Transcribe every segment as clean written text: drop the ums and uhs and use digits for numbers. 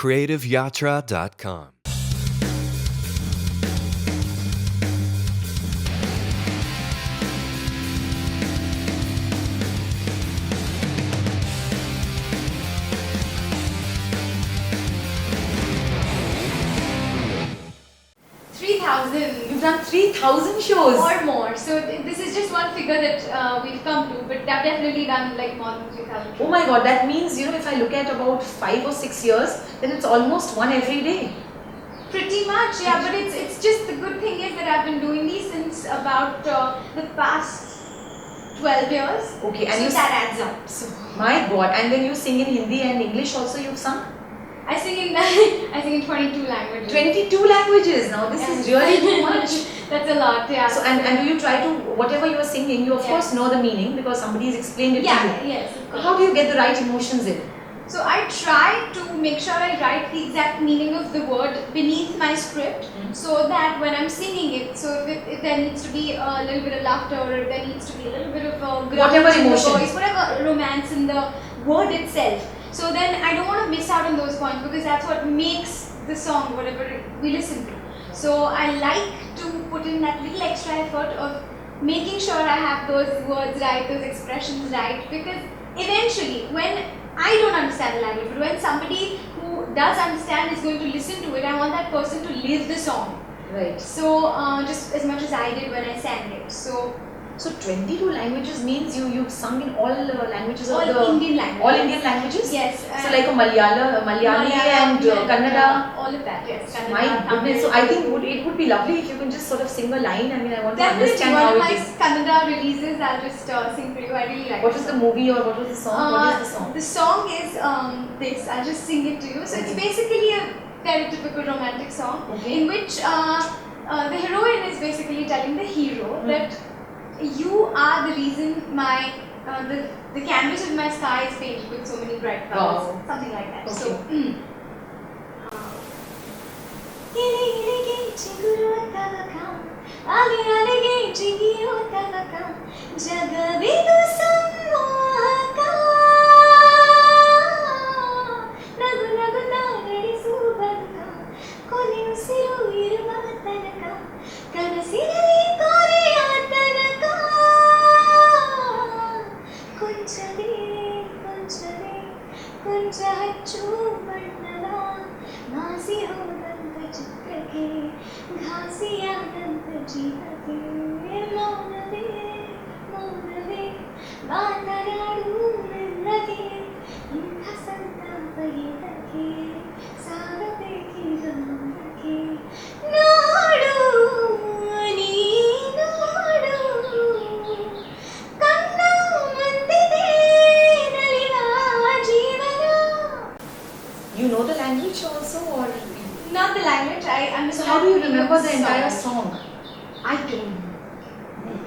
creativeyatra.com. 3,000. You've done 3,000 shows. Or more. So this is just one figure that we've come to, but I've definitely done like more than 3,000. Oh my god, that means, if I look at about 5 or 6 years, then it's almost one every day. Pretty much, yeah. But it's just the good thing is that I've been doing these since about the past 12 years. Okay, and so you that adds up. So my god, and then you sing in Hindi and English also you've sung? I sing in 22 languages. 22 languages now, this is really too much. That's a lot, yeah. So and do you try to, whatever you are singing, you of course know the meaning because somebody has explained it to you. Yes, of course. How do you get the right emotions in? So I try to make sure I write the exact meaning of the word beneath my script, so that when I'm singing it, so if there needs to be a little bit of laughter, or if there needs to be a little bit of a Whatever in the emotion. voice, whatever romance in the word itself. So then I don't want to miss out on those points because that's what makes the song, whatever we listen to. So I like to put in that little extra effort of making sure I have those words right, those expressions right, because eventually when I don't understand the language, but when somebody who does understand is going to listen to it, I want that person to live the song. Right. So just as much as I did when I sang it. So 22 languages means you've sung in all languages All of the... Indian languages. All Indian languages? Yes. So like a Malayali and Kannada? All of that, yes. Kannada, My goodness, so Tamil. I think it would be lovely if you can just sort of sing a line. I mean, I want to Definitely, understand one how of it my is. Kannada releases, I'll just sing for you. I really like What it. was the movie or what was the song? What is the song? The song is this. I'll just sing it to you. So it's basically a very typical romantic song in which the heroine is basically telling the hero that you are the reason my the canvas of my sky is painted with so many bright colors. Wow. Something like that. Okay. So. ಜಗವಿದು ಸಂಮೋಹಕ ನಗು ನಗುತ್ತಾ ನಡೆಸು ಬದುಕ ಕೊನೆಯುಸಿರು ಇರುವ ತನಕ ಕನಸಿನಲ್ಲಿ ಕೊನೆಯ ತನಕ ಕೊಂಚವೇ ಕೊಂಚವೇ ಕೊಂಚ ಹಚ್ಚು ಬಣ್ಣದ ಮಾಸಿ ಹೋದಂತ ಚಿತ್ರಕ್ಕೆ ಘಾಸಿಯಾದಂತ ಜೀವಕ್ಕೆ ಮೌನವೇ ಮೌನವೇ ಮಾತನಾಡು ಮೆಲ್ಲಗೆ ಇಂಥ ಸಂತಾಪ ಏತಕ್ಕೆ ಸಾಗಬೇಕೀಗ ಮುಂದಕ್ಕೆ ನೋಡು ನೀ ನೋಡು ಕಣ್ಣ ಮುಂದಿದೆ ನಲಿವ ಜೀವನ. You know the language also or... Not the language, I understand. So how do you the meaning remember of the entire song? I don't know.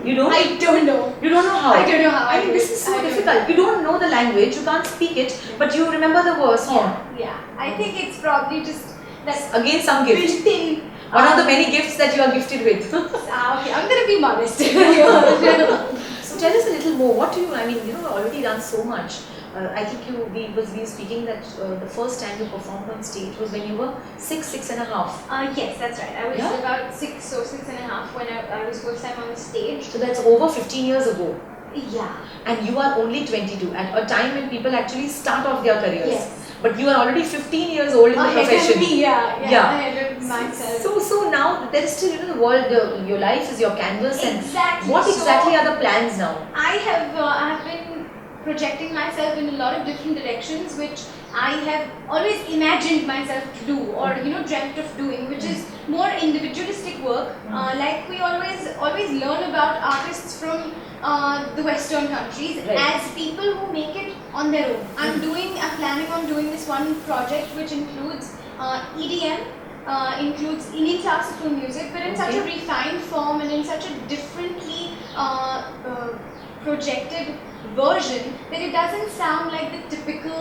You don't? I don't know. You don't know how? I don't know how. I mean, this is so difficult. You don't know the language, you can't speak it, but you remember the song. Yeah. I think it's probably just that's Again, some gift. built-in. One of the many gifts that you are gifted with. Okay, I'm gonna be modest. So tell us a little more. What do you? I mean, already done so much. I think we were speaking that the first time you performed on stage was when you were 6.5. Yes, that's right. I was about 6 or 6.5 when I was first time on the stage. So that's over 15 years ago. Yeah. And you are only 22 at a time when people actually start off their careers. Yes. But you are already 15 years old in the profession. Yeah. Ahead of myself. So now there is still the world. Your life is your canvas. Exactly. And what exactly are the plans now? I have been projecting myself in a lot of different directions, which I have always imagined myself to do, or dreamt of doing, which is more individualistic work. Like we always learn about artists from the Western countries as people who make it on their own. I'm planning on doing this one project which includes EDM. Includes Indian classical music, but in such a refined form and in such a differently projected version that it doesn't sound like the typical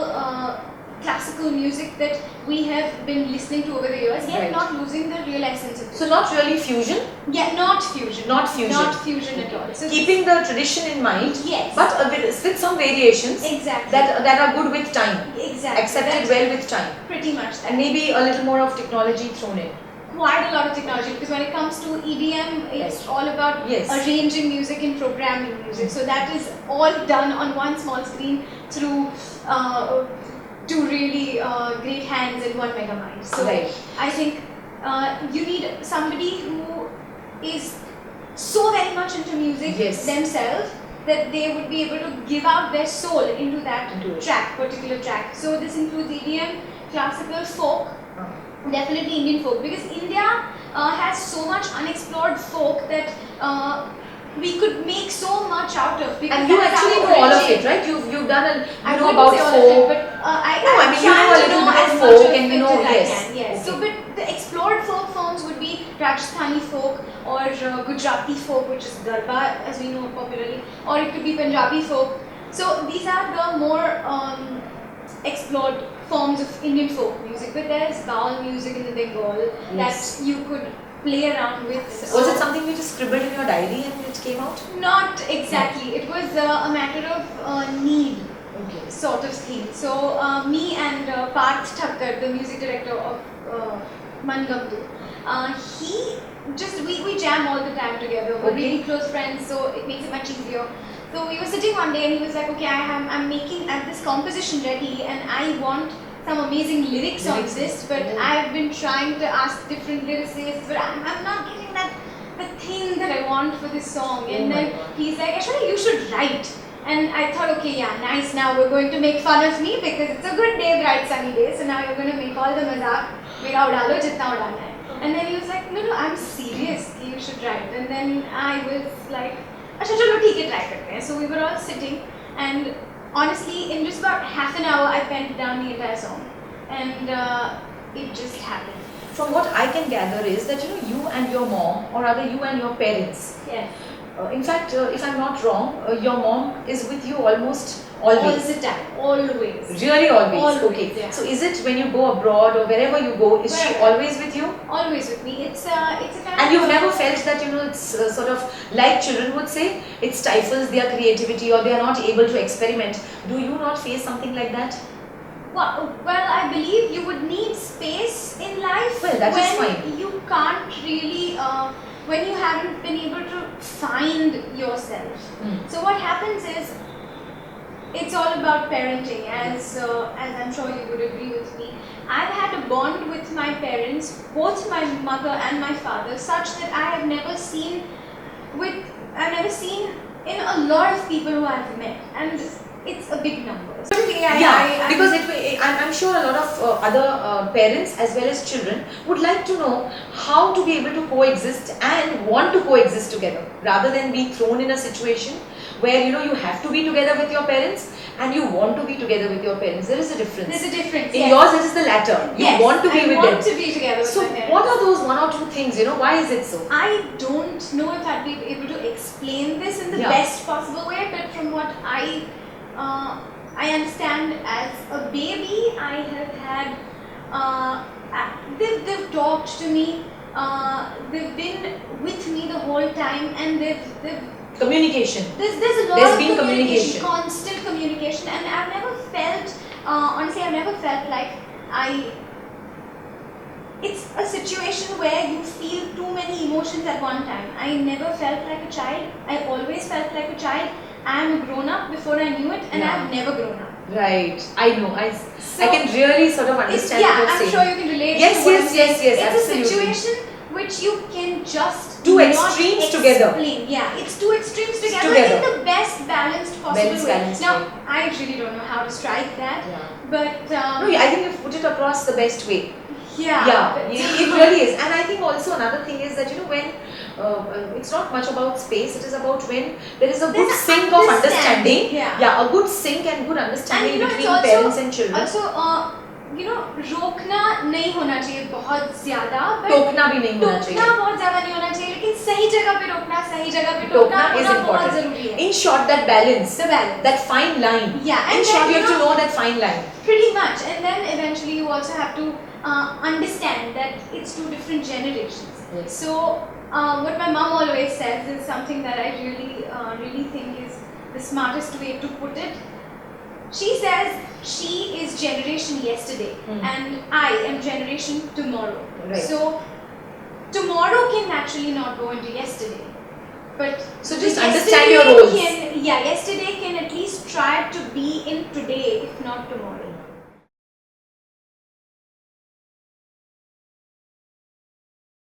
classical music that we have been listening to over the years, yet Right. not losing the real essence of it. So not really fusion, Yeah, not fusion. Not fusion. Not fusion at all. So keeping the tradition in mind, yes. but with some variations Exactly. that are good with time, Exactly. accepted That's well with time, pretty much that. and maybe a little more of technology thrown in. Quite a lot of technology, because when it comes to EDM, it's Right. all about Yes. arranging music and programming music. So that is all done on one small screen through two really great hands and one mega mind. So Right. I think you need somebody who is so very much into music Yes. themselves that they would be able to give out their soul into that Into it. particular track. So this includes EDM, classical, folk, Uh, definitely Indian folk, because India has so much unexplored folk that we could make so much out of. Because And you that's actually our know all of origin. it, right? You've done I you know wouldn't about say all of it, folk. but I No, I mean, you try know a to little know bit as of much folk of and you it know, as I yes. can. Yes. Okay. So, but the explored folk forms would be Rajasthani folk or Gujarati folk, which is Garba, as we know popularly, or it could be Punjabi folk. So these are the more explored forms of Indian folk music. But there's Baul music in the Bengal Yes. that you could play around with. Was it something you just scribbled in your diary and it came out? Not exactly. It was a matter of need. Okay. Sort of thing. So me and Parth Thakkar, the music director of Mangamtu, he just we jam all the time together. We're Okay. really close friends, so it makes it much easier. So we were sitting one day and he was like, okay, I'm making this composition ready and I want some amazing lyrics on Lyrics. this, but Oh. I've been trying to ask different lyricists, but I'm not getting the thing that I want for this song. Oh And my then God. he's like, actually you should write. And I thought, okay, yeah, nice, now we're going to make fun of me because it's a good day, bright sunny day, so now you're going to make all the mazak, mera udalo, jitna udana hai. And then he was like, no, I'm serious, you should write. And then I was like, acha chalo theek hai, try karte hain. So we were all sitting and honestly, in just about half an hour, I penned down the entire song. And it just happened. From what I can gather is that you and your mom, or rather you and your parents, Yeah. in fact, if I'm not wrong, your mom is with you almost All always. the time, always. Really always. Always, Okay. yeah. So is it when you go abroad or wherever you go, is she Wherever. always with you? Always with me. It's a kind And you've of never felt that it's sort of like children would say, it stifles their creativity or they are not able to experiment. Do you not face something like that? Well, I believe you would need space in life Well, that is when fine. you can't really, when you haven't been able to find yourself. Mm. So what happens is, it's all about parenting, as I'm sure you would agree with me. I've had a bond with my parents, both my mother and my father, such that I have never seen in a lot of people who I've met, and it's a big number. So Because I'm sure a lot of other parents as well as children would like to know how to be able to coexist and want to coexist together, rather than be thrown in a situation where you have to be together with your parents and you want to be together with your parents. There is a difference. there's a difference. In yes. yours, it is the latter. You Yes, want to be I with want them. to be together with So, my parents. what are those one or two things? Why is it so? I don't know if I'd be able to explain this in the Yeah. best possible way, but from what I understand, as a baby, I have had they've talked to me, they've been with me the whole time, and they've Communication. there's a lot There's of been communication. constant communication, and I've never felt, honestly, I've never felt like it's a situation where you feel too many emotions at one time. I never felt like a child. I always felt like a child. I'm a grown up before I knew it, and Yeah. I've never grown up. Right. I know. I So, can really sort of understand yeah, what you're I'm saying. sure you can relate Yes, to what yes, I'm saying. yes, yes, It's absolutely. a situation which you can just Two not extremes together. explain. Yeah, it's two extremes together, Together. in the best balanced possible Best way. balanced Now, way. I really don't know how to strike that, Yeah. but No, I think you've put it across the best way. yeah, Yeah, but- it really is. And I think also another thing is that when it's not much about space, it is about when there is a good There's an sync of understanding. yeah. A good sync and good understanding And, between it's also, parents and children. Also, रोकना नहीं होना चाहिए बहुत ज्यादा, but टोकना भी नहीं होना टोकना चाहिए. बहुत ज्यादा नहीं होना चाहिए, लेकिन सही जगह पे रोकना, सही जगह पे टोकना टोकना is होना बहुत important. जरूरी है. In short, that balance, The balance. that fine line. Yeah, In and short, then, you you have to know, know that fine line. Pretty much, and then eventually you also have to understand that it's two different generations. Yes. So what my mom always says is something that I really think is the smartest way to put it. She says she is generation yesterday and I am generation tomorrow. Right. So tomorrow can actually not go into yesterday. But So just the understand your yesterday roles. yesterday can at least try to be in today, if not tomorrow.